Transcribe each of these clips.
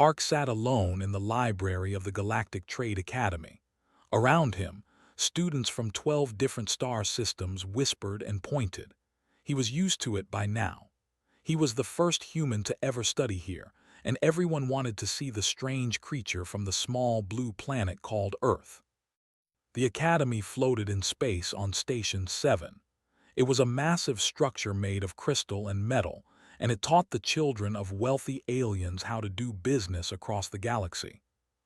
Park sat alone in the library of the Galactic Trade Academy. Around him, students from 12 different star systems whispered and pointed. He was used to it by now. He was the first human to ever study here, and everyone wanted to see the strange creature from the small blue planet called Earth. The Academy floated in space on Station 7. It was a massive structure made of crystal and metal, and it taught the children of wealthy aliens how to do business across the galaxy.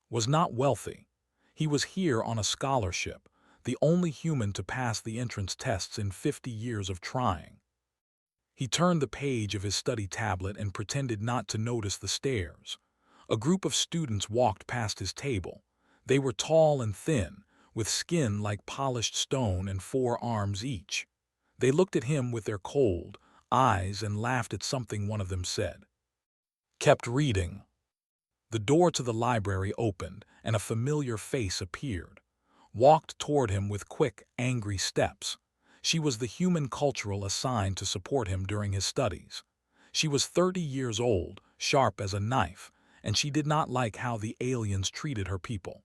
Was not wealthy. He was here on a scholarship, the only human to pass the entrance tests in 50 years of trying. He turned the page of his study tablet and pretended not to notice the stares. A group of students walked past his table. They were tall and thin, with skin like polished stone and 4 arms each. They looked at him with their cold eyes and laughed at something one of them said. Kept reading. The door to the library opened, and a familiar face appeared. Walked toward him with quick, angry steps. She was the human cultural assigned to support him during his studies. She was 30 years old, sharp as a knife, and she did not like how the aliens treated her people.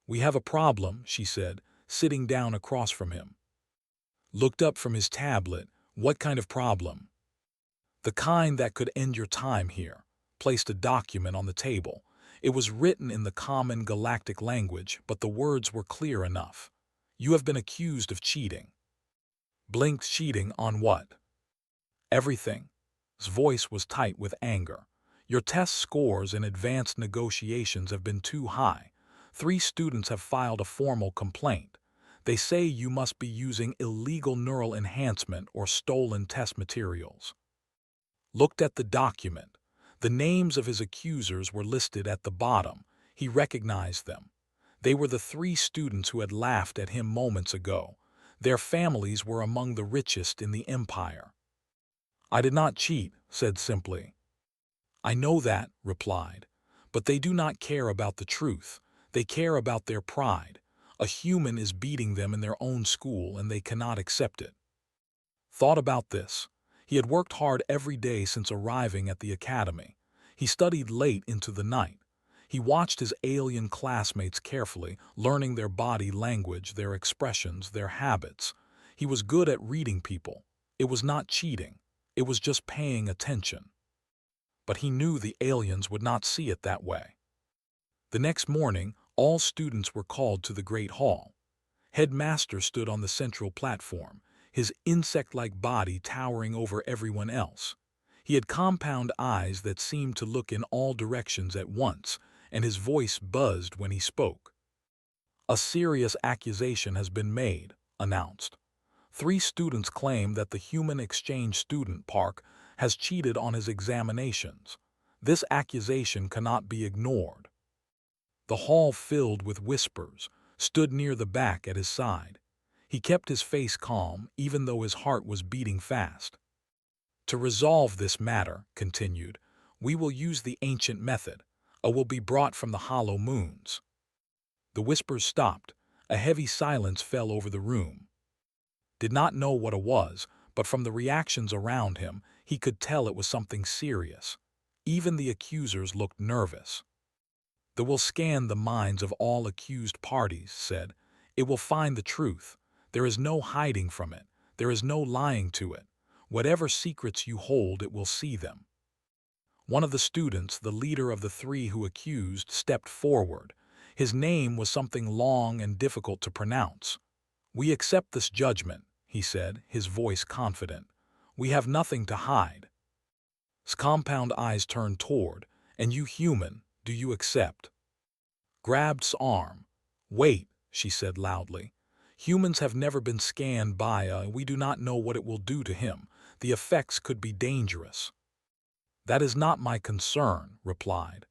"We have a problem," she said, sitting down across from him. Looked up from his tablet. "What kind of problem?" "The kind that could end your time here." Placed a document on the table. It was written in the common galactic language, but the words were clear enough. "You have been accused of cheating." Blinked. "Cheating on what?" "Everything." His voice was tight with anger. "Your test scores in advanced negotiations have been too high. 3 students have filed a formal complaint. They say you must be using illegal neural enhancement or stolen test materials." Looked at the document. The names of his accusers were listed at the bottom. He recognized them. They were the 3 students who had laughed at him moments ago. Their families were among the richest in the empire. "I did not cheat," said simply. "I know that," replied. "But they do not care about the truth. They care about their pride. A human is beating them in their own school, and they cannot accept it." Thought about this. He had worked hard every day since arriving at the academy. He studied late into the night. He watched his alien classmates carefully, learning their body language, their expressions, their habits. He was good at reading people. It was not cheating. It was just paying attention. But he knew the aliens would not see it that way. The next morning, all students were called to the Great Hall. Headmaster stood on the central platform, his insect-like body towering over everyone else. He had compound eyes that seemed to look in all directions at once, and his voice buzzed when he spoke. "A serious accusation has been made," announced. 3 students claim that the human exchange student Park has cheated on his examinations. This accusation cannot be ignored. The hall filled with whispers, stood near the back at his side. He kept his face calm, even though his heart was beating fast. "To resolve this matter," continued, "we will use the ancient method. A will be brought from the hollow moons." The whispers stopped. A heavy silence fell over the room. Did not know what it was, but from the reactions around him, he could tell it was something serious. Even the accusers looked nervous. "That will scan the minds of all accused parties," said. "It will find the truth. There is no hiding from it. There is no lying to it. Whatever secrets you hold, it will see them." One of the students, the leader of the 3 who accused, stepped forward. His name was something long and difficult to pronounce. "We accept this judgment," he said, his voice confident. "We have nothing to hide." His compound eyes turned toward. "And you human, do you accept?" Grabbed's arm. "Wait," she said loudly. "Humans have never been scanned by we do not know what it will do to him. The effects could be dangerous." "That is not my concern," replied.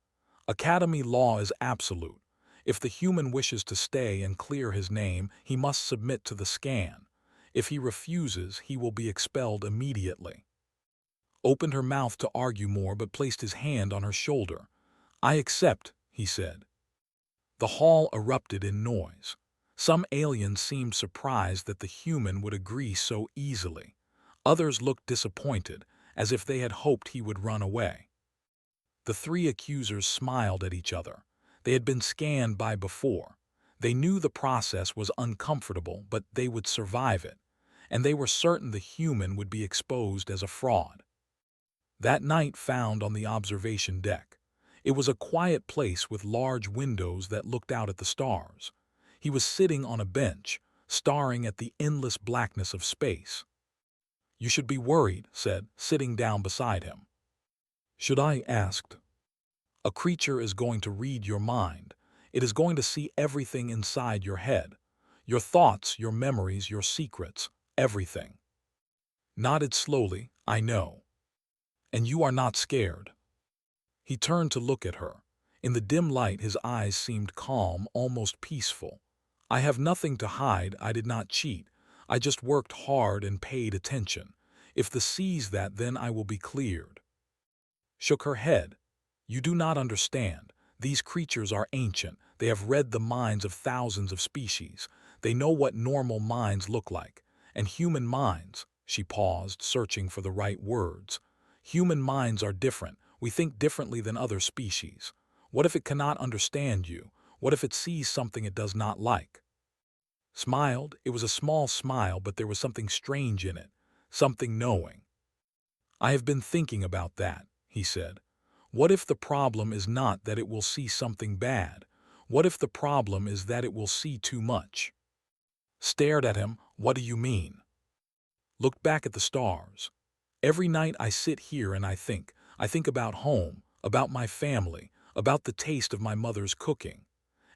"Academy law is absolute. If the human wishes to stay and clear his name, he must submit to the scan. If he refuses, he will be expelled immediately." Opened her mouth to argue more, but placed his hand on her shoulder. "I accept," he said. The hall erupted in noise. Some aliens seemed surprised that the human would agree so easily. Others looked disappointed, as if they had hoped he would run away. The three accusers smiled at each other. They had been scanned by before. They knew the process was uncomfortable, but they would survive it, and they were certain the human would be exposed as a fraud. That night found on the observation deck. It was a quiet place with large windows that looked out at the stars. He was sitting on a bench, staring at the endless blackness of space. "You should be worried," said, sitting down beside him. "Should I?" asked. "A creature is going to read your mind. It is going to see everything inside your head. Your thoughts, your memories, your secrets, everything." Nodded slowly. "I know. And you are not scared." He turned to look at her. In the dim light his eyes seemed calm, almost peaceful. "I have nothing to hide. I did not cheat. I just worked hard and paid attention. If the sees that, then I will be cleared." Shook her head. "You do not understand. These creatures are ancient. They have read the minds of thousands of species. They know what normal minds look like. And human minds," she paused, searching for the right words. "Human minds are different. We think differently than other species. What if it cannot understand you? What if it sees something it does not like?" Smiled. It was a small smile, but there was something strange in it, something knowing. "I have been thinking about that," he said. "What if the problem is not that it will see something bad? What if the problem is that it will see too much?" Stared at him. "What do you mean?" Looked back at the stars. "Every night I sit here and I think. I think about home, about my family, about the taste of my mother's cooking.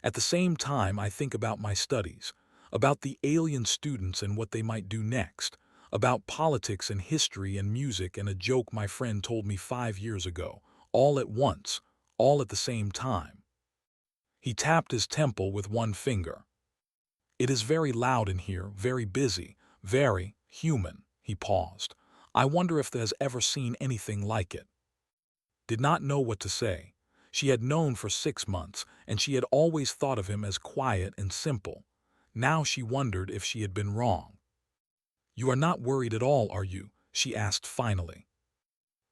At the same time I think about my studies, about the alien students and what they might do next, about politics and history and music and a joke my friend told me 5 years ago, all at once, all at the same time." He tapped his temple with one finger. "It is very loud in here, very busy, very human." He paused. "I wonder if there has ever seen anything like it." Did not know what to say. She had known for 6 months, and she had always thought of him as quiet and simple. Now she wondered if she had been wrong. "You are not worried at all, are you?" she asked finally.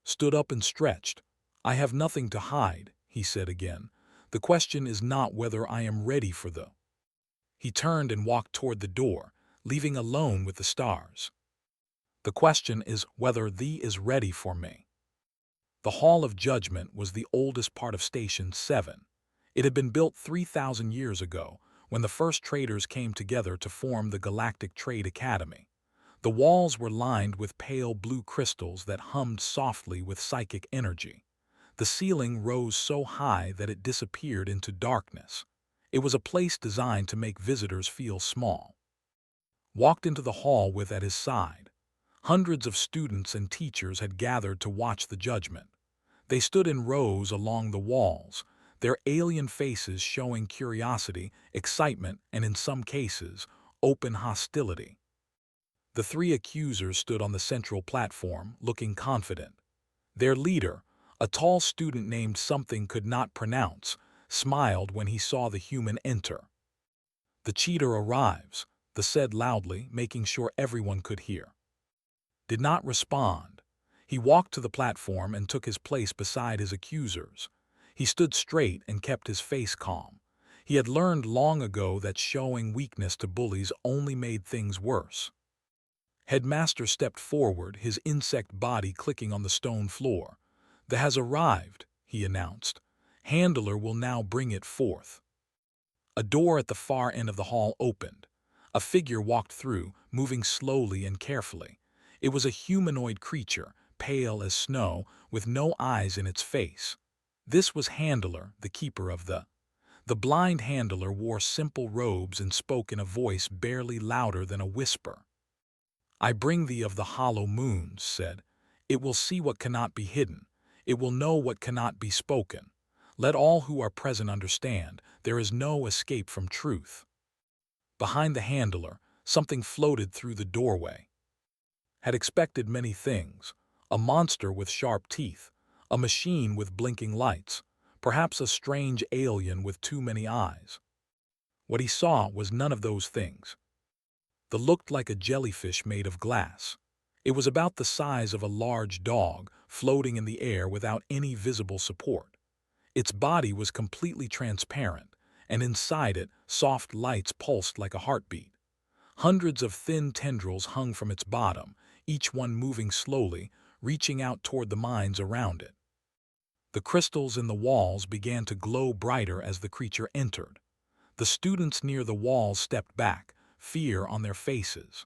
Stood up and stretched. "I have nothing to hide," he said again. "The question is not whether I am ready for the—" He turned and walked toward the door, leaving alone with the stars. "The question is whether thee is ready for me." The Hall of Judgment was the oldest part of Station 7. It had been built 3,000 years ago, when the first traders came together to form the Galactic Trade Academy. The walls were lined with pale blue crystals that hummed softly with psychic energy. The ceiling rose so high that it disappeared into darkness. It was a place designed to make visitors feel small. Walked into the hall with at his side. Hundreds of students and teachers had gathered to watch the judgment. They stood in rows along the walls, their alien faces showing curiosity, excitement, and in some cases, open hostility. The three accusers stood on the central platform, looking confident. Their leader, a tall student named something could not pronounce, smiled when he saw the human enter. "The cheater arrives," they said loudly, making sure everyone could hear. Did not respond. He walked to the platform and took his place beside his accusers. He stood straight and kept his face calm. He had learned long ago that showing weakness to bullies only made things worse. Headmaster stepped forward, his insect body clicking on the stone floor. "The has arrived," he announced. "Handler will now bring it forth." A door at the far end of the hall opened. A figure walked through, moving slowly and carefully. It was a humanoid creature, pale as snow, with no eyes in its face. This was Handler, the keeper of the— The blind Handler wore simple robes and spoke in a voice barely louder than a whisper. "I bring thee of the hollow moons," said. "It will see what cannot be hidden. It will know what cannot be spoken. Let all who are present understand, there is no escape from truth." Behind the Handler, something floated through the doorway. Had expected many things. A monster with sharp teeth, a machine with blinking lights, perhaps a strange alien with too many eyes. What he saw was none of those things. The looked like a jellyfish made of glass. It was about the size of a large dog, floating in the air without any visible support. Its body was completely transparent, and inside it, soft lights pulsed like a heartbeat. Hundreds of thin tendrils hung from its bottom, each one moving slowly, reaching out toward the minds around it. The crystals in the walls began to glow brighter as the creature entered. The students near the walls stepped back, fear on their faces.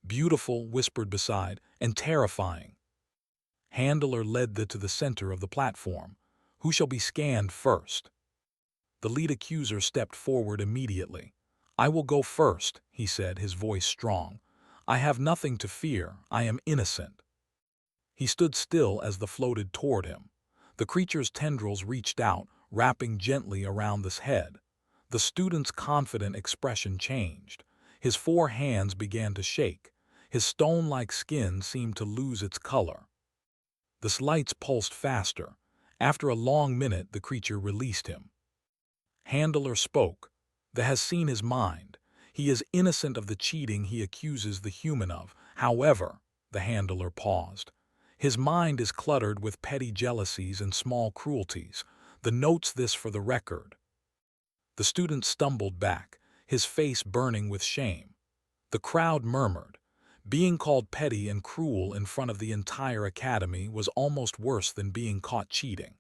"Beautiful," whispered beside, "and terrifying." Handler led to the center of the platform. "Who shall be scanned first?" The lead accuser stepped forward immediately. "I will go first," he said, his voice strong. "I have nothing to fear. I am innocent." He stood still as the floated toward him. The creature's tendrils reached out, wrapping gently around his head. The student's confident expression changed. His four hands began to shake. His stone-like skin seemed to lose its color. The lights pulsed faster. After a long minute, the creature released him. Handler spoke. "That has seen his mind. He is innocent of the cheating he accuses the human of. However," the handler paused, "his mind is cluttered with petty jealousies and small cruelties. The notes this for the record." The student stumbled back, his face burning with shame. The crowd murmured. Being called petty and cruel in front of the entire academy was almost worse than being caught cheating.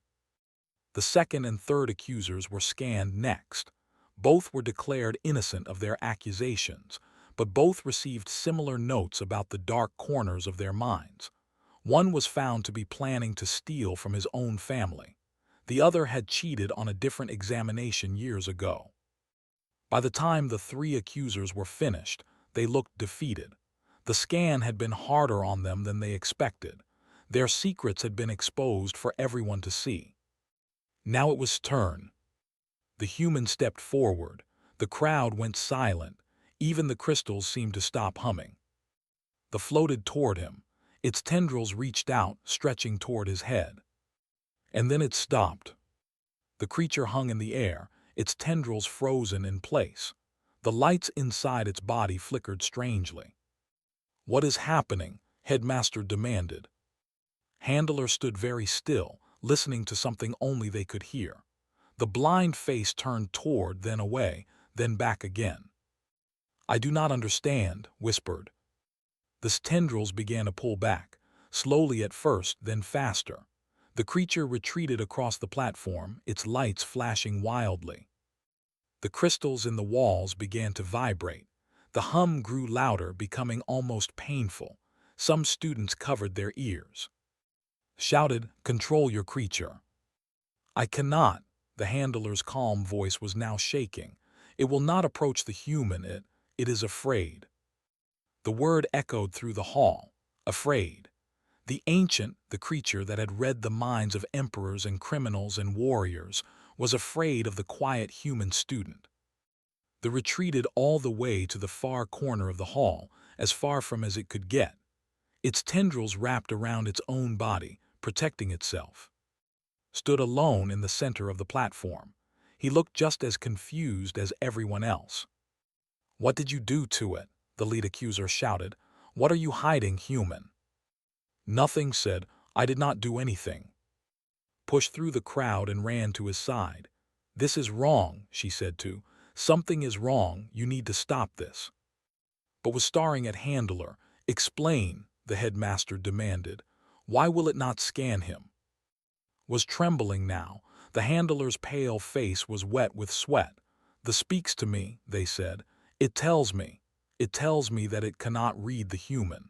The second and third accusers were scanned next. Both were declared innocent of their accusations, but both received similar notes about the dark corners of their minds. One was found to be planning to steal from his own family. The other had cheated on a different examination years ago. By the time the three accusers were finished, they looked defeated. The scan had been harder on them than they expected. Their secrets had been exposed for everyone to see. Now it was turn. The human stepped forward. The crowd went silent. Even the crystals seemed to stop humming. The floated toward him. Its tendrils reached out, stretching toward his head. And then it stopped. The creature hung in the air, its tendrils frozen in place. The lights inside its body flickered strangely. "What is happening?" Headmaster demanded. Handler stood very still, listening to something only they could hear. The blind face turned toward, then away, then back again. "I do not understand," whispered. The tendrils began to pull back, slowly at first, then faster. The creature retreated across the platform, its lights flashing wildly. The crystals in the walls began to vibrate. The hum grew louder, becoming almost painful. Some students covered their ears. Shouted, "Control your creature." "I cannot." The handler's calm voice was now shaking. "It will not approach the human. It is afraid." The word echoed through the hall. Afraid. The ancient, the creature that had read the minds of emperors and criminals and warriors, was afraid of the quiet human student. They retreated all the way to the far corner of the hall, as far from as it could get. Its tendrils wrapped around its own body, protecting itself. Stood alone in the center of the platform. He looked just as confused as everyone else. "What did you do to it?" the lead accuser shouted. "What are you hiding, human?" "Nothing," said. "I did not do anything." Pushed through the crowd and ran to his side. "This is wrong," she said too. "Something is wrong. You need to stop this." But was staring at Handler. "Explain," the headmaster demanded. "Why will it not scan him?" Was trembling now. The handler's pale face was wet with sweat. "This speaks to me," they said. It tells me that it cannot read the human."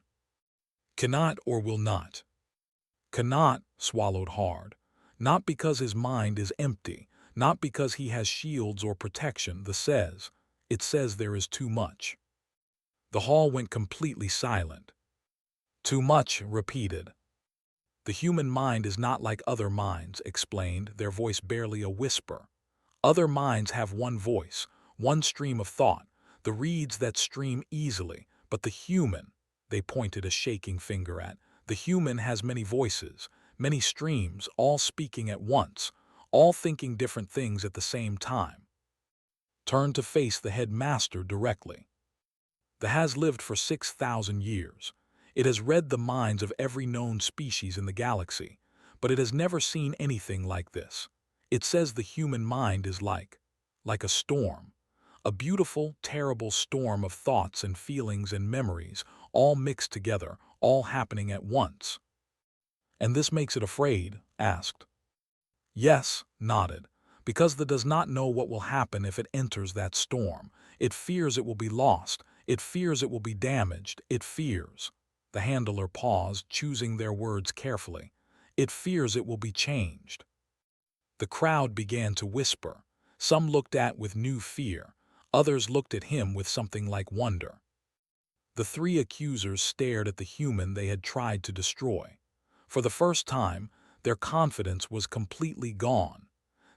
"Cannot or will not?" "Cannot," swallowed hard. "Not because his mind is empty, not because he has shields or protection. It says there is too much." The hall went completely silent. "Too much," repeated. "The human mind is not like other minds," explained, their voice barely a whisper. "Other minds have one voice, one stream of thought, the reeds that stream easily, but the human," they pointed a shaking finger at, "the human has many voices, many streams, all speaking at once, all thinking different things at the same time." Turned to face the headmaster directly. "The has lived for 6,000 years. It has read the minds of every known species in the galaxy, but it has never seen anything like this. It says the human mind is like a storm. A beautiful, terrible storm of thoughts and feelings and memories, all mixed together, all happening at once. And this makes it afraid? Asked. Yes, nodded. Because the does not know what will happen if it enters that storm. It fears it will be lost. It fears it will be damaged. It fears. The handler paused, choosing their words carefully. It fears it will be changed. The crowd began to whisper. Some looked at with new fear. Others looked at him with something like wonder. The three accusers stared at the human they had tried to destroy. For the first time, their confidence was completely gone.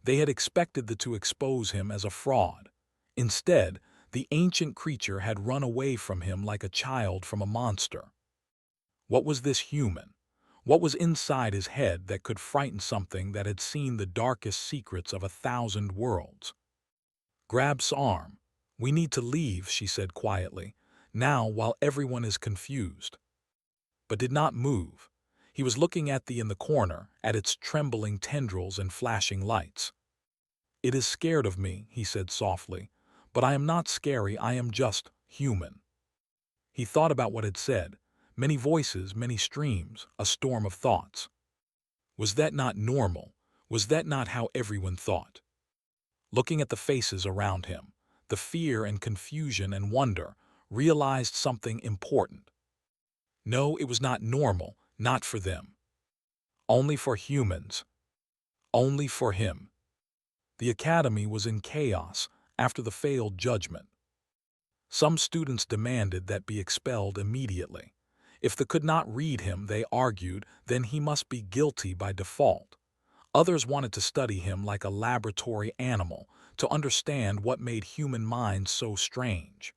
They had expected to expose him as a fraud. Instead, the ancient creature had run away from him like a child from a monster. What was this human? What was inside his head that could frighten something that had seen the darkest secrets of 1,000 worlds? Grab's arm. We need to leave, she said quietly, now while everyone is confused. But did not move. He was looking at in the corner, at its trembling tendrils and flashing lights. It is scared of me, he said softly, but I am not scary, I am just human. He thought about what had said. Many voices, many streams, a storm of thoughts. Was that not normal? Was that not how everyone thought? Looking at the faces around him, the fear and confusion and wonder, realized something important. No, it was not normal, not for them. Only for humans. Only for him. The academy was in chaos after the failed judgment. Some students demanded that be expelled immediately. If they could not read him, they argued, then he must be guilty by default. Others wanted to study him like a laboratory animal, to understand what made human minds so strange.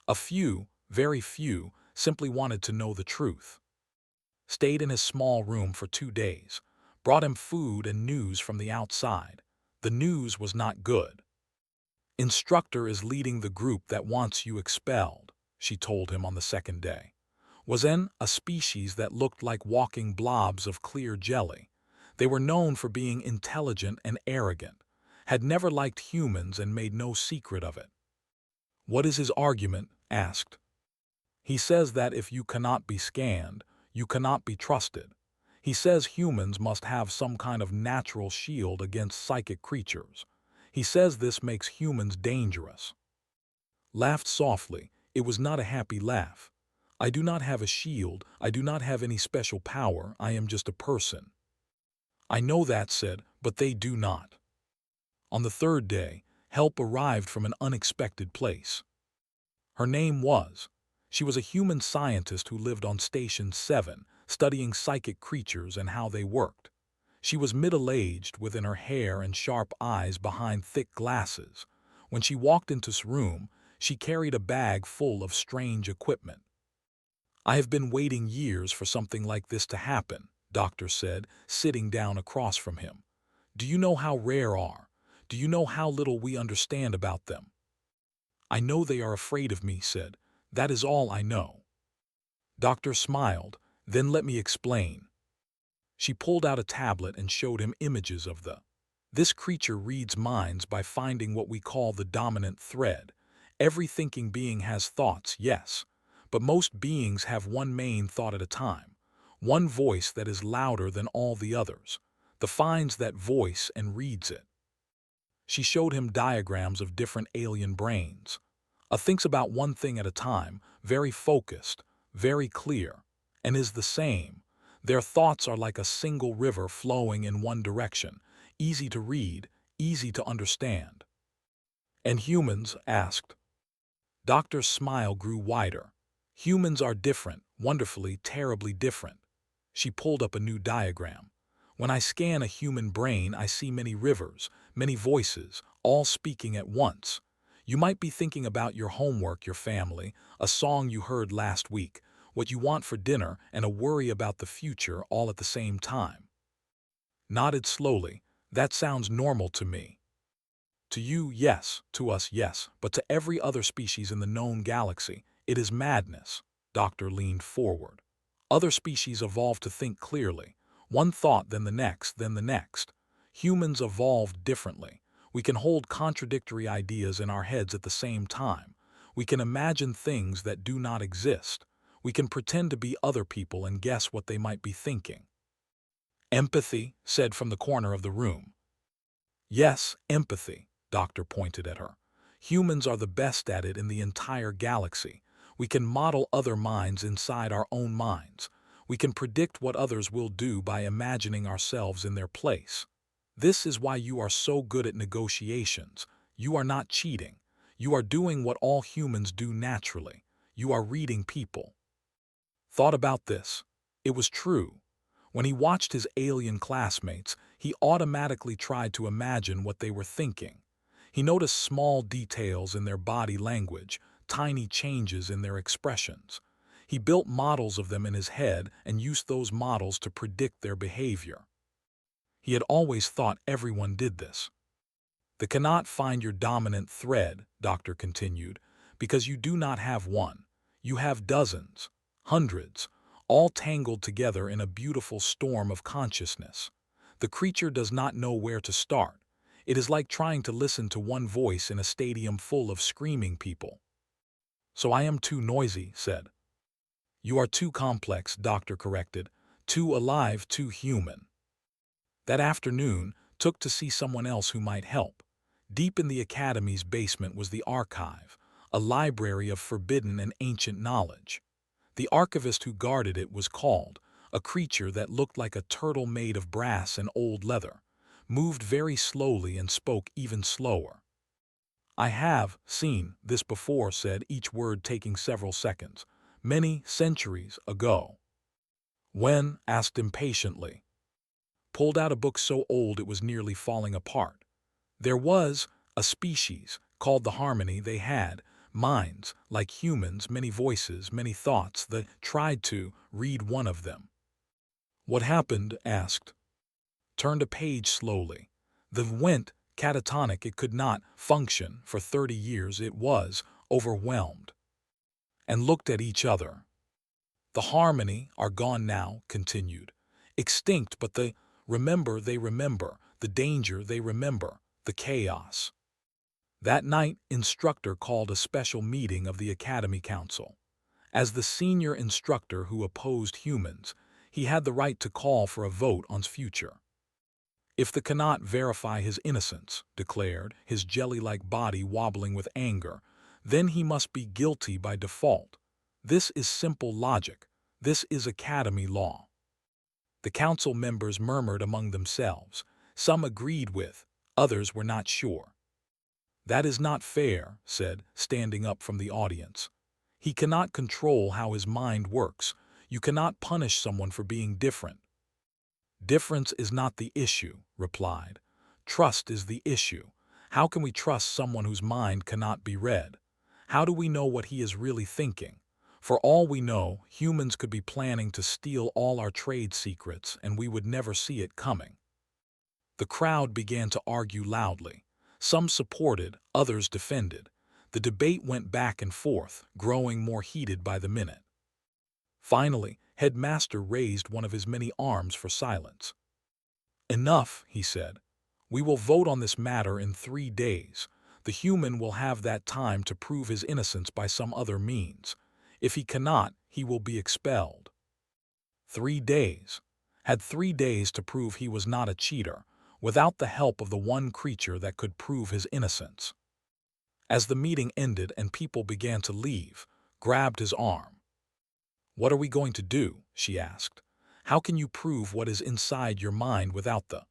A few, very few, simply wanted to know the truth. Stayed in his small room for 2 days, brought him food and news from the outside. The news was not good. Instructor is leading the group that wants you expelled, she told him on the second day. Was in a species that looked like walking blobs of clear jelly. They were known for being intelligent and arrogant, had never liked humans and made no secret of it. What is his argument? Asked. He says that if you cannot be scanned, you cannot be trusted. He says humans must have some kind of natural shield against psychic creatures. He says this makes humans dangerous. Laughed softly. It was not a happy laugh. I do not have a shield. I do not have any special power. I am just a person. I know that, said, but they do not. On the third day, help arrived from an unexpected place. Her name was. She was a human scientist who lived on Station 7, studying psychic creatures and how they worked. She was middle-aged, within her hair and sharp eyes behind thick glasses. When she walked into this room, she carried a bag full of strange equipment. I have been waiting years for something like this to happen, Doctor said, sitting down across from him. Do you know how rare are? Do you know how little we understand about them? I know they are afraid of me, said. That is all I know. Doctor smiled. Then let me explain. She pulled out a tablet and showed him images of This creature reads minds by finding what we call the dominant thread. Every thinking being has thoughts, yes, but most beings have one main thought at a time, one voice that is louder than all the others. Finds that voice and reads it. She showed him diagrams of different alien brains. Thinks about one thing at a time, very focused, very clear, and is the same. Their thoughts are like a single river flowing in one direction, easy to read, easy to understand. And humans? Asked. Doctor's smile grew wider. Humans are different, wonderfully, terribly different. She pulled up a new diagram. When I scan a human brain, I see many rivers, many voices, all speaking at once. You might be thinking about your homework, your family, a song you heard last week, what you want for dinner, and a worry about the future all at the same time. Nodded slowly. That sounds normal to me. To you, yes. To us, yes. But to every other species in the known galaxy, it is madness. Doctor leaned forward. Other species evolved to think clearly. One thought, then the next, then the next. Humans evolved differently. We can hold contradictory ideas in our heads at the same time. We can imagine things that do not exist. We can pretend to be other people and guess what they might be thinking. Empathy, said from the corner of the room. Yes, empathy, Doctor pointed at her. Humans are the best at it in the entire galaxy. We can model other minds inside our own minds. We can predict what others will do by imagining ourselves in their place. This is why you are so good at negotiations. You are not cheating. You are doing what all humans do naturally. You are reading people. Thought about this. It was true. When he watched his alien classmates, he automatically tried to imagine what they were thinking. He noticed small details in their body language, tiny changes in their expressions. He built models of them in his head and used those models to predict their behavior. He had always thought everyone did this. "They cannot find your dominant thread," Doctor continued, "because you do not have one. You have dozens, hundreds, all tangled together in a beautiful storm of consciousness. The creature does not know where to start. It is like trying to listen to one voice in a stadium full of screaming people." "So I am too noisy," said. "You are too complex," Doctor corrected. "Too alive, too human." That afternoon took to see someone else who might help. Deep in the Academy's basement was the archive, a library of forbidden and ancient knowledge. The archivist who guarded it was called, a creature that looked like a turtle made of brass and old leather, moved very slowly and spoke even slower. "I have seen this before," said, each word taking several seconds. "Many centuries ago." "When?" asked impatiently. Pulled out a book so old it was nearly falling apart. "There was a species called the Harmony. They had minds like humans, many voices, many thoughts. They tried to read one of them." "What happened?" asked. Turned a page slowly. The went catatonic. It could not function. For 30 years it was overwhelmed. And looked at each other. "The Harmony are gone now," continued. "Extinct, but they remember, the danger they remember, the chaos." That night, instructor called a special meeting of the Academy Council. As the senior instructor who opposed humans, he had the right to call for a vote on future. If they cannot verify his innocence, declared, his jelly-like body wobbling with anger, then he must be guilty by default. This is simple logic. This is Academy law. The council members murmured among themselves. Some agreed with, others were not sure. "That is not fair," said, standing up from the audience. "He cannot control how his mind works. You cannot punish someone for being different." "Difference is not the issue," replied. "Trust is the issue. How can we trust someone whose mind cannot be read? How do we know what he is really thinking? For all we know, humans could be planning to steal all our trade secrets and we would never see it coming." The crowd began to argue loudly. Some supported, others defended. The debate went back and forth, growing more heated by the minute. Finally, Headmaster raised one of his many arms for silence. "Enough," he said. "We will vote on this matter in 3 days. The human will have that time to prove his innocence by some other means. If he cannot, he will be expelled." 3 days. Had 3 days to prove he was not a cheater, without the help of the one creature that could prove his innocence. As the meeting ended and people began to leave, grabbed his arm. "What are we going to do?" she asked. "How can you prove what is inside your mind without the—"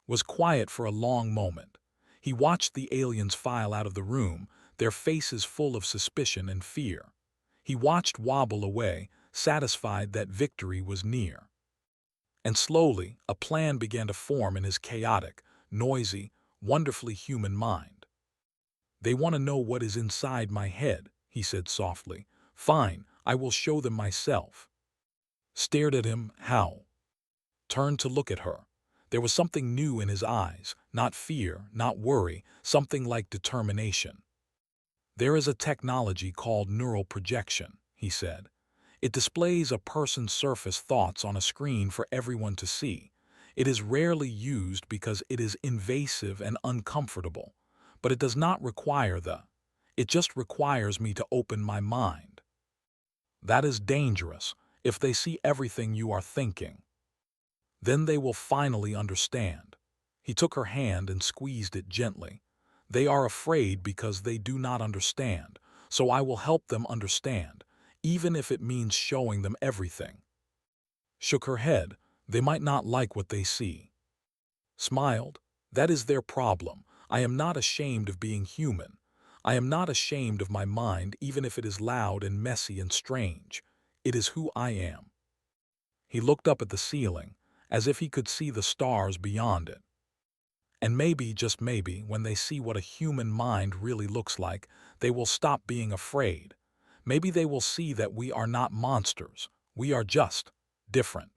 Was quiet for a long moment. He watched the aliens file out of the room, their faces full of suspicion and fear. He watched wobble away, satisfied that victory was near. And slowly, a plan began to form in his chaotic, noisy, wonderfully human mind. "They want to know what is inside my head," he said softly. "Fine, I will show them myself." Stared at him, how? Turned to look at her. There was something new in his eyes, not fear, not worry, something like determination. "There is a technology called neural projection," he said. It displays a person's surface thoughts on a screen for everyone to see. It is rarely used because it is invasive and uncomfortable, but it does not require it just requires me to open my mind. That is dangerous. If they see everything you are thinking, then they will finally understand. He took her hand and squeezed it gently. They are afraid because they do not understand, so I will help them understand, even if it means showing them everything. Shook her head. They might not like what they see. Smiled. That is their problem. I am not ashamed of being human. I am not ashamed of my mind, even if it is loud and messy and strange. It is who I am. He looked up at the ceiling, as if he could see the stars beyond it. And maybe, just maybe, when they see what a human mind really looks like, they will stop being afraid. Maybe they will see that we are not monsters. We are just different.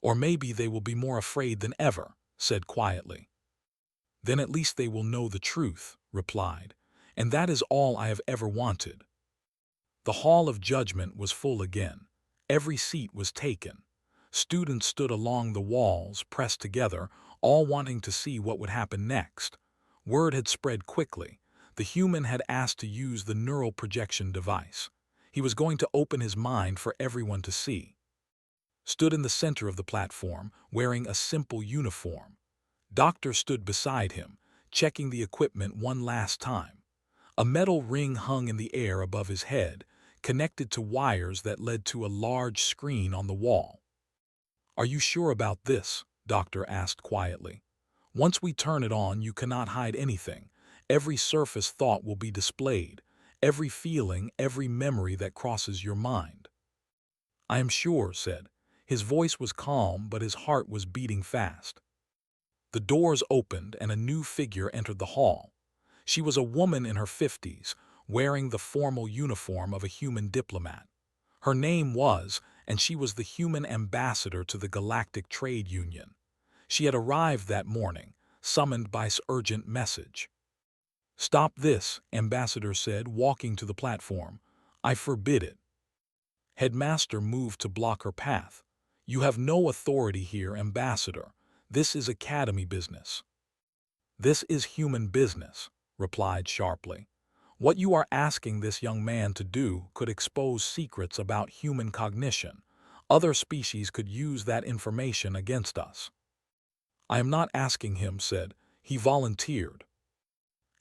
Or maybe they will be more afraid than ever, said quietly. Then at least they will know the truth, replied. And that is all I have ever wanted. The hall of judgment was full again. Every seat was taken. Students stood along the walls, pressed together, all wanting to see what would happen next. Word had spread quickly. The human had asked to use the neural projection device. He was going to open his mind for everyone to see. Stood in the center of the platform, wearing a simple uniform. Doctor stood beside him, checking the equipment one last time. A metal ring hung in the air above his head, connected to wires that led to a large screen on the wall. Are you sure about this? Doctor asked quietly. Once we turn it on, you cannot hide anything. Every surface thought will be displayed, every feeling, every memory that crosses your mind. I am sure, said. His voice was calm, but his heart was beating fast. The doors opened and a new figure entered the hall. She was a woman in her 50s, wearing the formal uniform of a human diplomat. Her name was, and she was the human ambassador to the Galactic Trade Union. She had arrived that morning, summoned by urgent message. Stop this, Ambassador said, walking to the platform. I forbid it. Headmaster moved to block her path. You have no authority here, Ambassador. This is Academy business. This is human business, replied sharply. What you are asking this young man to do could expose secrets about human cognition. Other species could use that information against us. I am not asking him, said. He volunteered.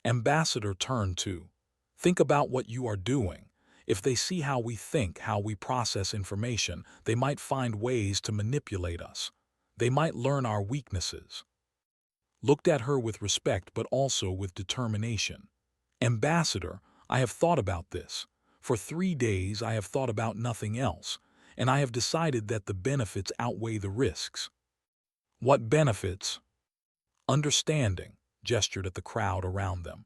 Ambassador turned to. Think about what you are doing. If they see how we think, how we process information, they might find ways to manipulate us. They might learn our weaknesses. Looked at her with respect but also with determination. Ambassador, I have thought about this. For 3 days I have thought about nothing else, and I have decided that the benefits outweigh the risks. What benefits? Understanding, gestured at the crowd around them.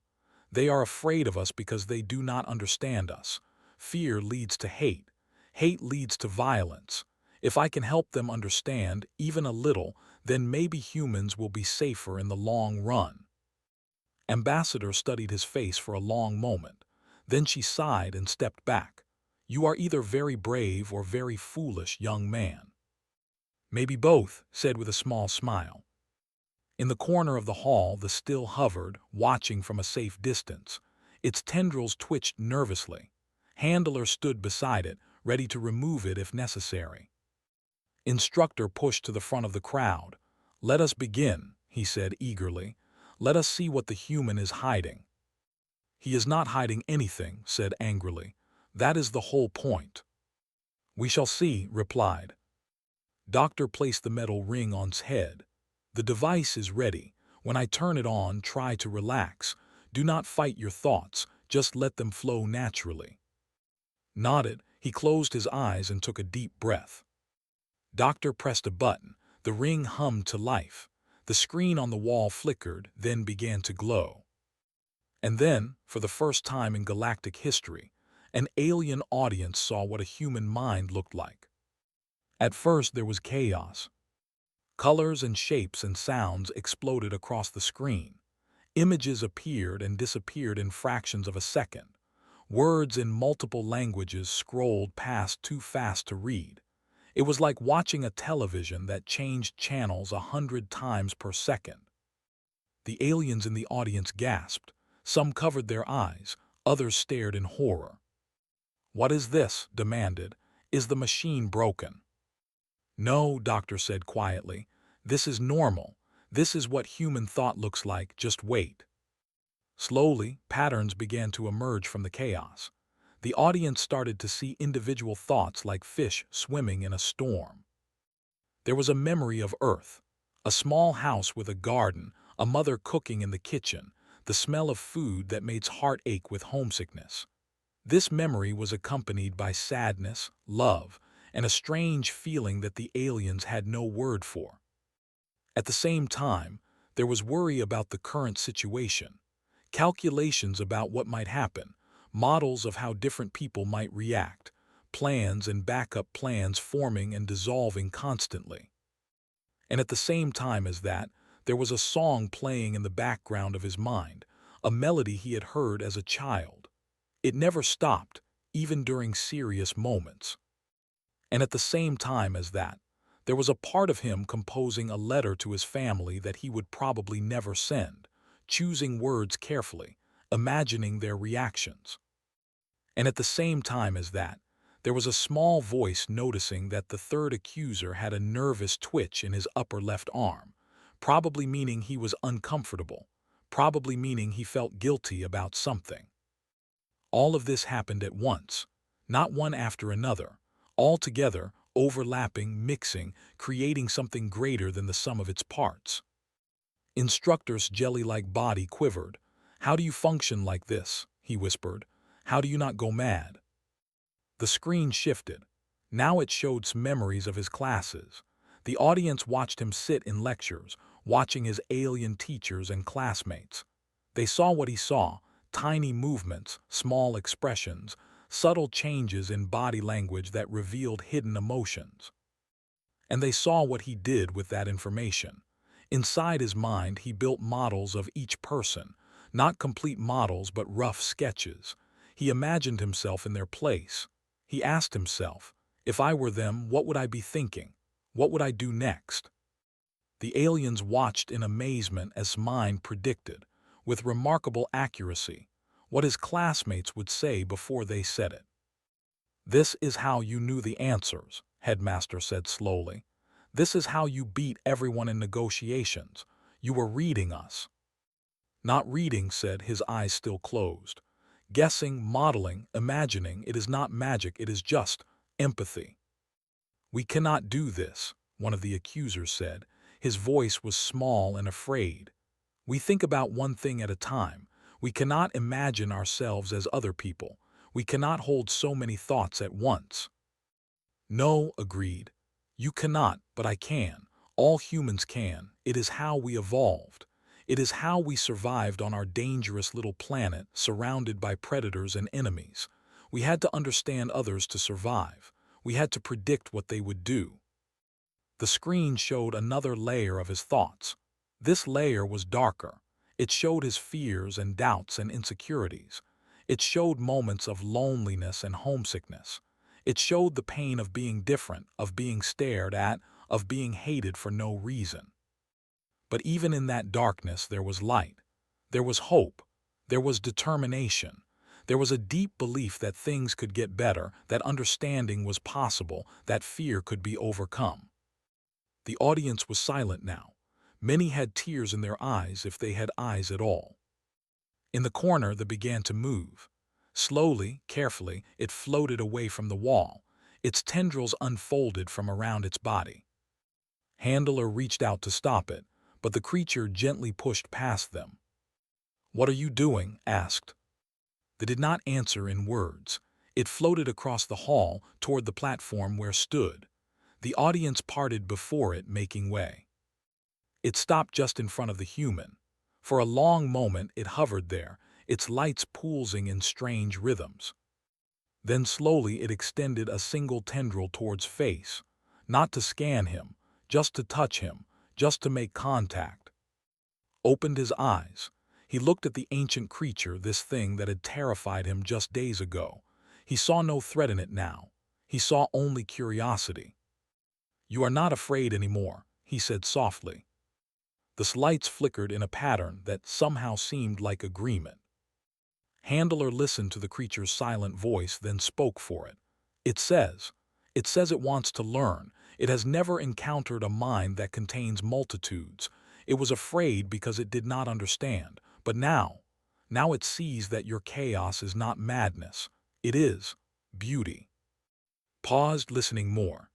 They are afraid of us because they do not understand us. Fear leads to hate. Hate leads to violence. If I can help them understand, even a little, then maybe humans will be safer in the long run. Ambassador studied his face for a long moment. Then she sighed and stepped back. You are either very brave or very foolish, young man. Maybe both, said with a small smile. In the corner of the hall, the still hovered, watching from a safe distance. Its tendrils twitched nervously. Handler stood beside it, ready to remove it if necessary. Instructor pushed to the front of the crowd. Let us begin, he said eagerly. Let us see what the human is hiding. He is not hiding anything, said angrily. That is the whole point. We shall see, replied. Doctor placed the metal ring on his head. The device is ready. When I turn it on, try to relax. Do not fight your thoughts, just let them flow naturally. Nodded, he closed his eyes and took a deep breath. Doctor pressed a button. The ring hummed to life. The screen on the wall flickered, then began to glow. And then, for the first time in galactic history, an alien audience saw what a human mind looked like. At first there was chaos. Colors and shapes and sounds exploded across the screen. Images appeared and disappeared in fractions of a second. Words in multiple languages scrolled past too fast to read. It was like watching a television that changed channels 100 times per second. The aliens in the audience gasped. Some covered their eyes, others stared in horror. "What is this?" demanded. "Is the machine broken?" "No," Doctor said quietly. "This is normal. This is what human thought looks like. Just wait." Slowly, patterns began to emerge from the chaos. The audience started to see individual thoughts like fish swimming in a storm. There was a memory of Earth, a small house with a garden, a mother cooking in the kitchen, the smell of food that made his heart ache with homesickness. This memory was accompanied by sadness, love, and a strange feeling that the aliens had no word for. At the same time, there was worry about the current situation, calculations about what might happen, models of how different people might react, plans and backup plans forming and dissolving constantly. And at the same time as that, there was a song playing in the background of his mind, a melody he had heard as a child. It never stopped, even during serious moments. And at the same time as that, there was a part of him composing a letter to his family that he would probably never send, choosing words carefully, imagining their reactions. And at the same time as that, there was a small voice noticing that the third accuser had a nervous twitch in his upper left arm, probably meaning he was uncomfortable, probably meaning he felt guilty about something. All of this happened at once, not one after another, all together, overlapping, mixing, creating something greater than the sum of its parts. Instructor's jelly-like body quivered. "How do you function like this?" he whispered. "How do you not go mad?" The screen shifted. Now it showed some memories of his classes. The audience watched him sit in lectures, watching his alien teachers and classmates. They saw what he saw: tiny movements, small expressions, subtle changes in body language that revealed hidden emotions. And they saw what he did with that information. Inside his mind, he built models of each person, not complete models but rough sketches. He imagined himself in their place. He asked himself, "If I were them, what would I be thinking? What would I do next?" The aliens watched in amazement as mind predicted, with remarkable accuracy, what his classmates would say before they said it. "This is how you knew the answers," Headmaster said slowly. "This is how you beat everyone in negotiations. You were reading us." "Not reading," said, his eyes still closed. "Guessing, modeling, imagining. It is not magic, it is just empathy." "We cannot do this," one of the accusers said. His voice was small and afraid. "We think about one thing at a time. We cannot imagine ourselves as other people. We cannot hold so many thoughts at once." "No," agreed. "You cannot, but I can. All humans can. It is how we evolved. It is how we survived on our dangerous little planet, surrounded by predators and enemies. We had to understand others to survive. We had to predict what they would do." The screen showed another layer of his thoughts. This layer was darker. It showed his fears and doubts and insecurities. It showed moments of loneliness and homesickness. It showed the pain of being different, of being stared at, of being hated for no reason. But even in that darkness there was light. There was hope. There was determination. There was a deep belief that things could get better, that understanding was possible, that fear could be overcome. The audience was silent now. Many had tears in their eyes if they had eyes at all. In the corner, that began to move. Slowly, carefully, it floated away from the wall. Its tendrils unfolded from around its body. Handler reached out to stop it, but the creature gently pushed past them. "What are you doing?" asked. They did not answer in words. It floated across the hall toward the platform where stood. The audience parted before it, making way. It stopped just in front of the human. For a long moment it hovered there, its lights pulsing in strange rhythms. Then slowly it extended a single tendril towards face, not to scan him, just to touch him, just to make contact. Opened his eyes. He looked at the ancient creature, this thing that had terrified him just days ago. He saw no threat in it now. He saw only curiosity. "You are not afraid anymore," he said softly. The lights flickered in a pattern that somehow seemed like agreement. Handler listened to the creature's silent voice, then spoke for it. It says it wants to learn. It has never encountered a mind that contains multitudes. It was afraid because it did not understand. But now it sees that your chaos is not madness. It is beauty." Paused, listening more.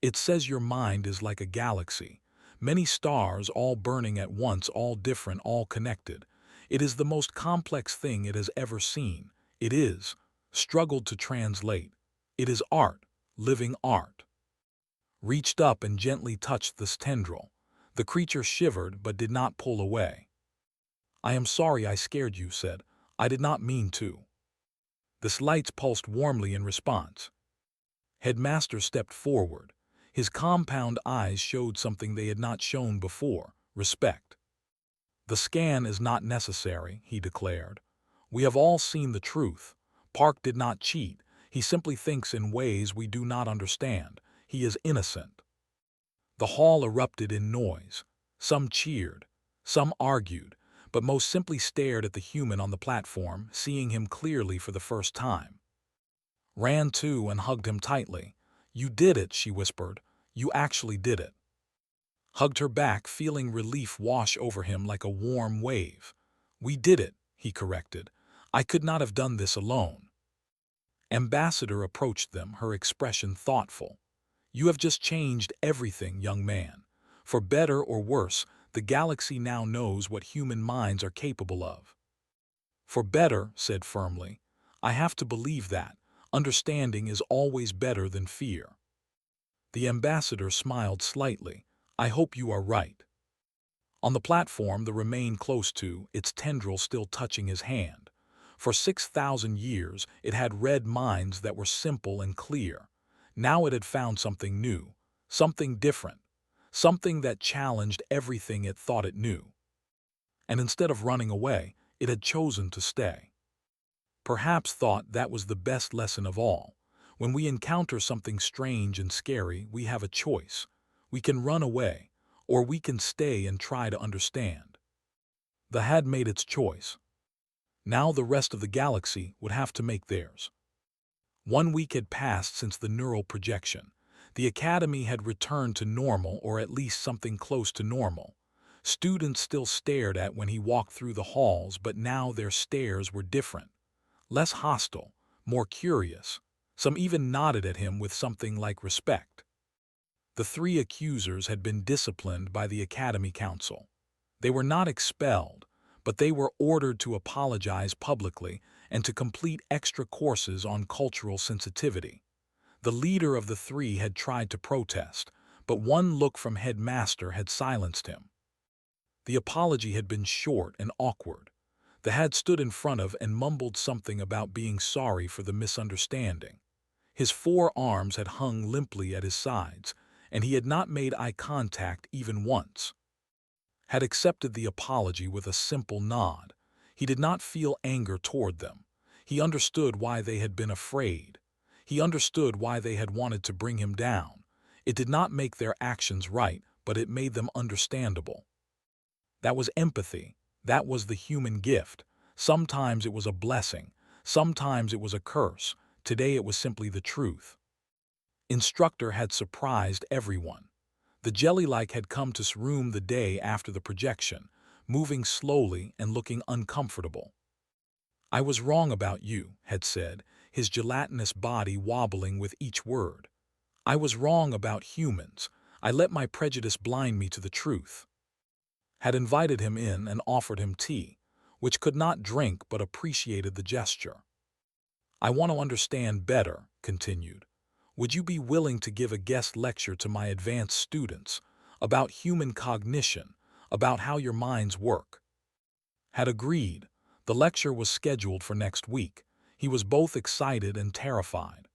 "It says your mind is like a galaxy. Many stars all burning at once, all different, all connected. It is the most complex thing it has ever seen. It is struggled to translate. It is art, living art." Reached up and gently touched this tendril. The creature shivered but did not pull away. "I am sorry I scared you," said. "I did not mean to." The lights pulsed warmly in response. Headmaster stepped forward. His compound eyes showed something they had not shown before: respect. "The scan is not necessary," he declared. "We have all seen the truth. Park did not cheat. He simply thinks in ways we do not understand. He is innocent." The hall erupted in noise. Some cheered, some argued, but most simply stared at the human on the platform, seeing him clearly for the first time. Ran to and hugged him tightly. "You did it," she whispered. "You actually did it." Hugged her back, feeling relief wash over him like a warm wave. "We did it," he corrected. "I could not have done this alone." Ambassador approached them, her expression thoughtful. "You have just changed everything, young man. For better or worse, the galaxy now knows what human minds are capable of." "For better," said firmly. "I have to believe that. Understanding is always better than fear." The ambassador smiled slightly. "I hope you are right." On the platform, the remained close to, its tendril still touching his hand. For 6,000 years, it had read minds that were simple and clear. Now it had found something new, something different, something that challenged everything it thought it knew. And instead of running away, it had chosen to stay. Perhaps thought that was the best lesson of all. When we encounter something strange and scary, we have a choice. We can run away, or we can stay and try to understand. The had made its choice. Now the rest of the galaxy would have to make theirs. 1 week had passed since the neural projection. The academy had returned to normal, or at least something close to normal. Students still stared at when he walked through the halls, but now their stares were different. Less hostile, more curious. Some even nodded at him with something like respect. The 3 accusers had been disciplined by the Academy Council. They were not expelled, but they were ordered to apologize publicly and to complete extra courses on cultural sensitivity. The leader of the 3 had tried to protest, but one look from Headmaster had silenced him. The apology had been short and awkward. The had stood in front of and mumbled something about being sorry for the misunderstanding. His 4 arms had hung limply at his sides, and he had not made eye contact even once. Had accepted the apology with a simple nod. He did not feel anger toward them. He understood why they had been afraid. He understood why they had wanted to bring him down. It did not make their actions right, but it made them understandable. That was empathy. That was the human gift. Sometimes it was a blessing. Sometimes it was a curse. Today it was simply the truth. Instructor had surprised everyone. The jelly-like had come to his room the day after the projection, moving slowly and looking uncomfortable. "I was wrong about you," had said, his gelatinous body wobbling with each word. "I was wrong about humans. I let my prejudice blind me to the truth." Had invited him in and offered him tea, which could not drink but appreciated the gesture. "I want to understand better," continued. "Would you be willing to give a guest lecture to my advanced students about human cognition, about how your minds work?" Had agreed. The lecture was scheduled for next week. He was both excited and terrified.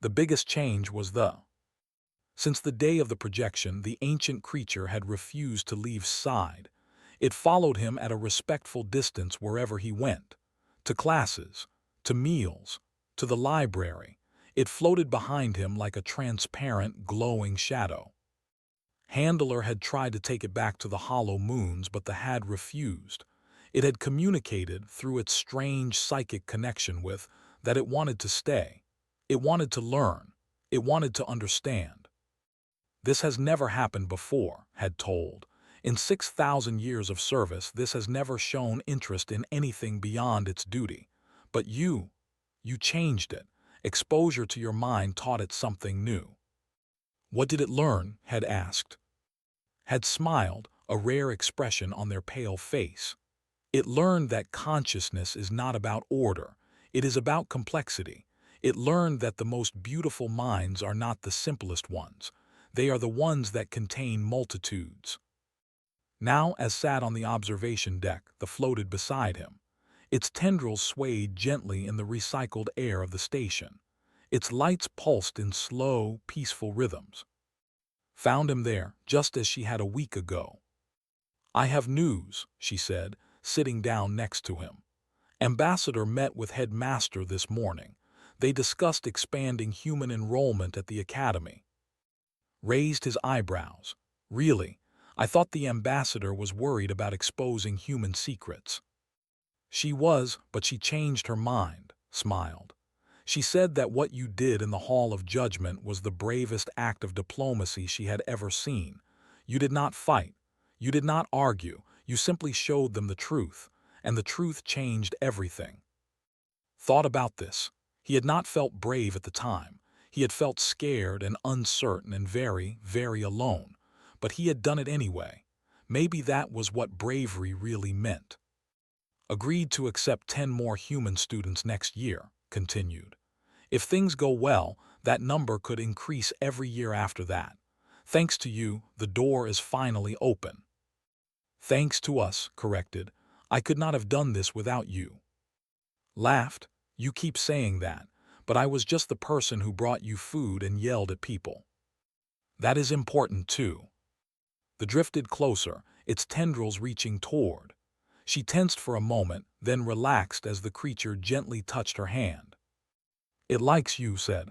The biggest change was since the day of the projection, the ancient creature had refused to leave side. It followed him at a respectful distance wherever he went. To classes, to meals, to the library. It floated behind him like a transparent, glowing shadow. Handler had tried to take it back to the hollow moons, but the had refused. It had communicated through its strange psychic connection with that it wanted to stay. It wanted to learn. It wanted to understand. This has never happened before, had told. In 6,000 years of service, this has never shown interest in anything beyond its duty. But you changed it. Exposure to your mind taught it something new. What did it learn? Had asked. Had smiled, a rare expression on their pale face. It learned that consciousness is not about order. It is about complexity. It learned that the most beautiful minds are not the simplest ones. They are the ones that contain multitudes. Now, as sat on the observation deck, the floated beside him. Its tendrils swayed gently in the recycled air of the station. Its lights pulsed in slow, peaceful rhythms. Found him there, just as she had a week ago. I have news, she said, sitting down next to him. Ambassador met with headmaster this morning. They discussed expanding human enrollment at the academy. Raised his eyebrows. Really? I thought the ambassador was worried about exposing human secrets. She was, but she changed her mind, smiled. She said that what you did in the Hall of Judgment was the bravest act of diplomacy she had ever seen. You did not fight. You did not argue. You simply showed them the truth, and the truth changed everything. Thought about this. He had not felt brave at the time. He had felt scared and uncertain and very, very alone. But he had done it anyway. Maybe that was what bravery really meant. Agreed to accept 10 more human students next year, continued. If things go well, that number could increase every year after that. Thanks to you, the door is finally open. Thanks to us, corrected. I could not have done this without you. Laughed. You keep saying that, but I was just the person who brought you food and yelled at people. That is important too. The drifted closer, its tendrils reaching toward. She tensed for a moment, then relaxed as the creature gently touched her hand. It likes you, said.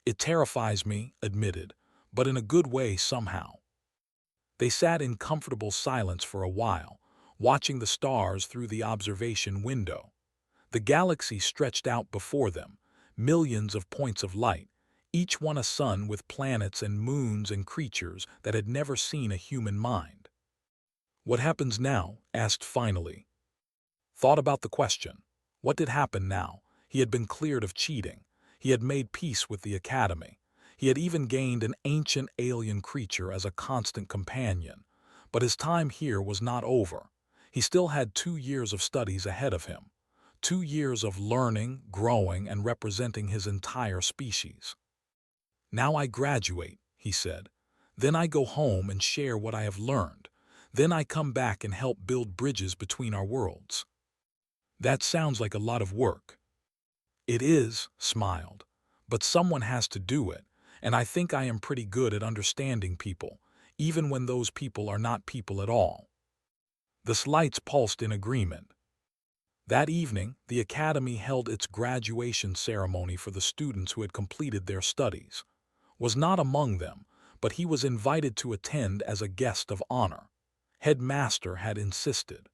It terrifies me, admitted, but in a good way somehow. They sat in comfortable silence for a while, watching the stars through the observation window. The galaxy stretched out before them, millions of points of light, each one a sun with planets and moons and creatures that had never seen a human mind. What happens now? Asked finally. Thought about the question. What did happen now? He had been cleared of cheating. He had made peace with the academy. He had even gained an ancient alien creature as a constant companion. But his time here was not over. He still had 2 years of studies ahead of him. 2 years of learning, growing, and representing his entire species. Now I graduate, he said. Then I go home and share what I have learned. Then I come back and help build bridges between our worlds. That sounds like a lot of work. It is, smiled. But someone has to do it, and I think I am pretty good at understanding people, even when those people are not people at all. The slights pulsed in agreement. That evening, the academy held its graduation ceremony for the students who had completed their studies. Was not among them, but he was invited to attend as a guest of honor. Headmaster had insisted.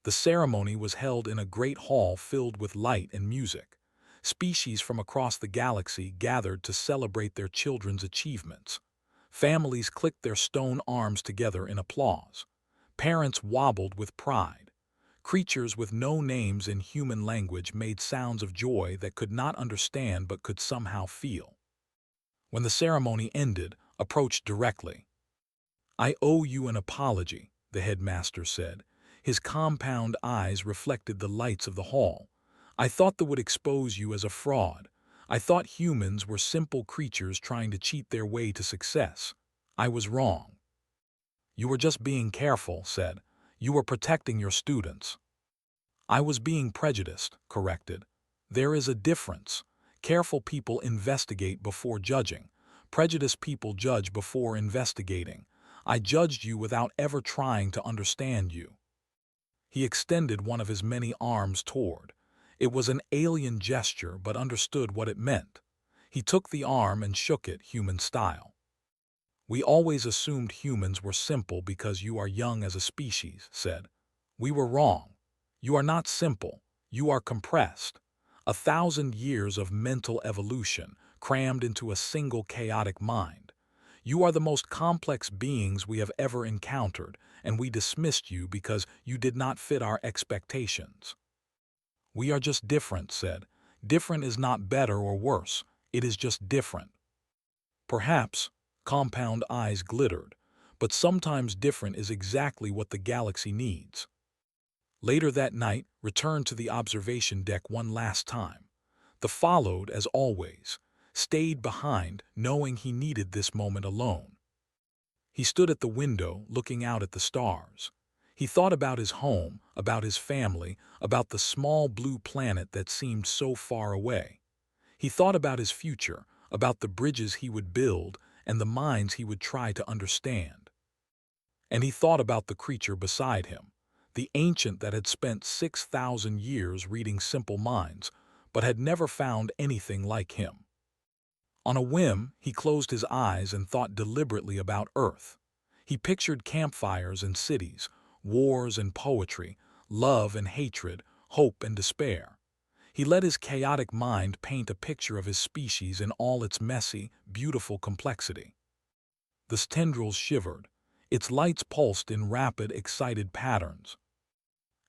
The ceremony was held in a great hall filled with light and music. Species from across the galaxy gathered to celebrate their children's achievements. Families clicked their stone arms together in applause. Parents wobbled with pride. Creatures with no names in human language made sounds of joy that could not understand but could somehow feel. When the ceremony ended, approached directly. I owe you an apology, the headmaster said. His compound eyes reflected the lights of the hall. I thought that would expose you as a fraud. I thought humans were simple creatures trying to cheat their way to success. I was wrong. You were just being careful, said. You were protecting your students. I was being prejudiced, corrected. There is a difference. Careful people investigate before judging. Prejudiced people judge before investigating. I judged you without ever trying to understand you." He extended one of his many arms toward. It was an alien gesture, but understood what it meant. He took the arm and shook it human style. "We always assumed humans were simple because you are young as a species," said. "We were wrong. You are not simple. You are compressed. 1,000 years of mental evolution crammed into a single chaotic mind. You are the most complex beings we have ever encountered, and we dismissed you because you did not fit our expectations." "We are just different," said. "Different is not better or worse. It is just different." "Perhaps," compound eyes glittered, "but sometimes different is exactly what the galaxy needs." Later that night, returned to the observation deck one last time. The followed, as always, stayed behind, knowing he needed this moment alone. He stood at the window, looking out at the stars. He thought about his home, about his family, about the small blue planet that seemed so far away. He thought about his future, about the bridges he would build and the minds he would try to understand. And he thought about the creature beside him, the ancient that had spent 6,000 years reading simple minds, but had never found anything like him. On a whim, he closed his eyes and thought deliberately about Earth. He pictured campfires and cities, wars and poetry, love and hatred, hope and despair. He let his chaotic mind paint a picture of his species in all its messy, beautiful complexity. The tendrils shivered. Its lights pulsed in rapid, excited patterns.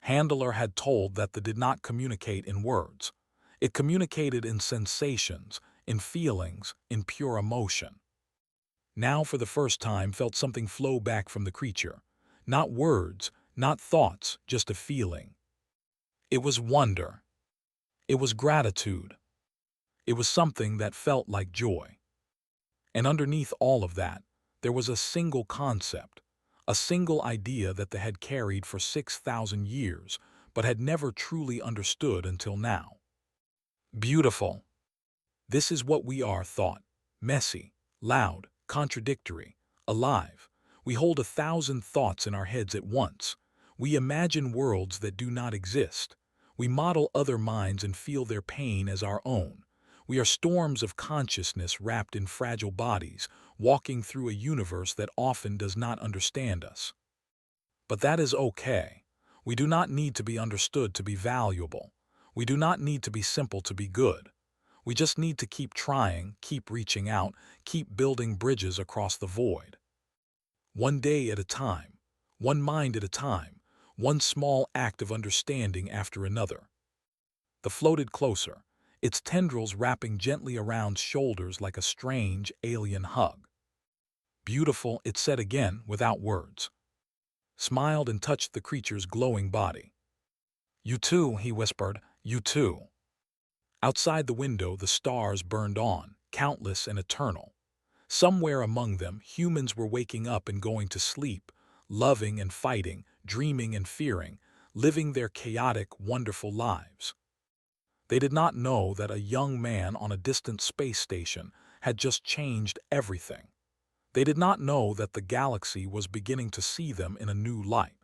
Handler had told that they did not communicate in words. It communicated in sensations, in feelings, in pure emotion. Now, for the first time, felt something flow back from the creature. Not words, not thoughts, just a feeling. It was wonder. It was gratitude. It was something that felt like joy. And underneath all of that, there was a single concept, a single idea that they had carried for 6,000 years, but had never truly understood until now. Beautiful. This is what we are, thought. Messy, loud, contradictory, alive. We hold 1,000 thoughts in our heads at once. We imagine worlds that do not exist. We model other minds and feel their pain as our own. We are storms of consciousness wrapped in fragile bodies, walking through a universe that often does not understand us. But that is okay. We do not need to be understood to be valuable. We do not need to be simple to be good. We just need to keep trying, keep reaching out, keep building bridges across the void. One day at a time, one mind at a time, one small act of understanding after another. The floated closer, its tendrils wrapping gently around shoulders like a strange, alien hug. "Beautiful," it said again, without words. Smiled and touched the creature's glowing body. "You too," he whispered, "you too." Outside the window, the stars burned on, countless and eternal. Somewhere among them, humans were waking up and going to sleep, loving and fighting, dreaming and fearing, living their chaotic, wonderful lives. They did not know that a young man on a distant space station had just changed everything. They did not know that the galaxy was beginning to see them in a new light.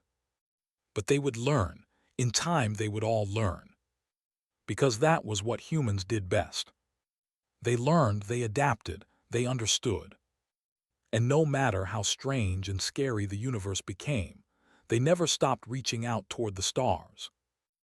But they would learn. In time, they would all learn. Because that was what humans did best. They learned, they adapted, they understood. And no matter how strange and scary the universe became, they never stopped reaching out toward the stars.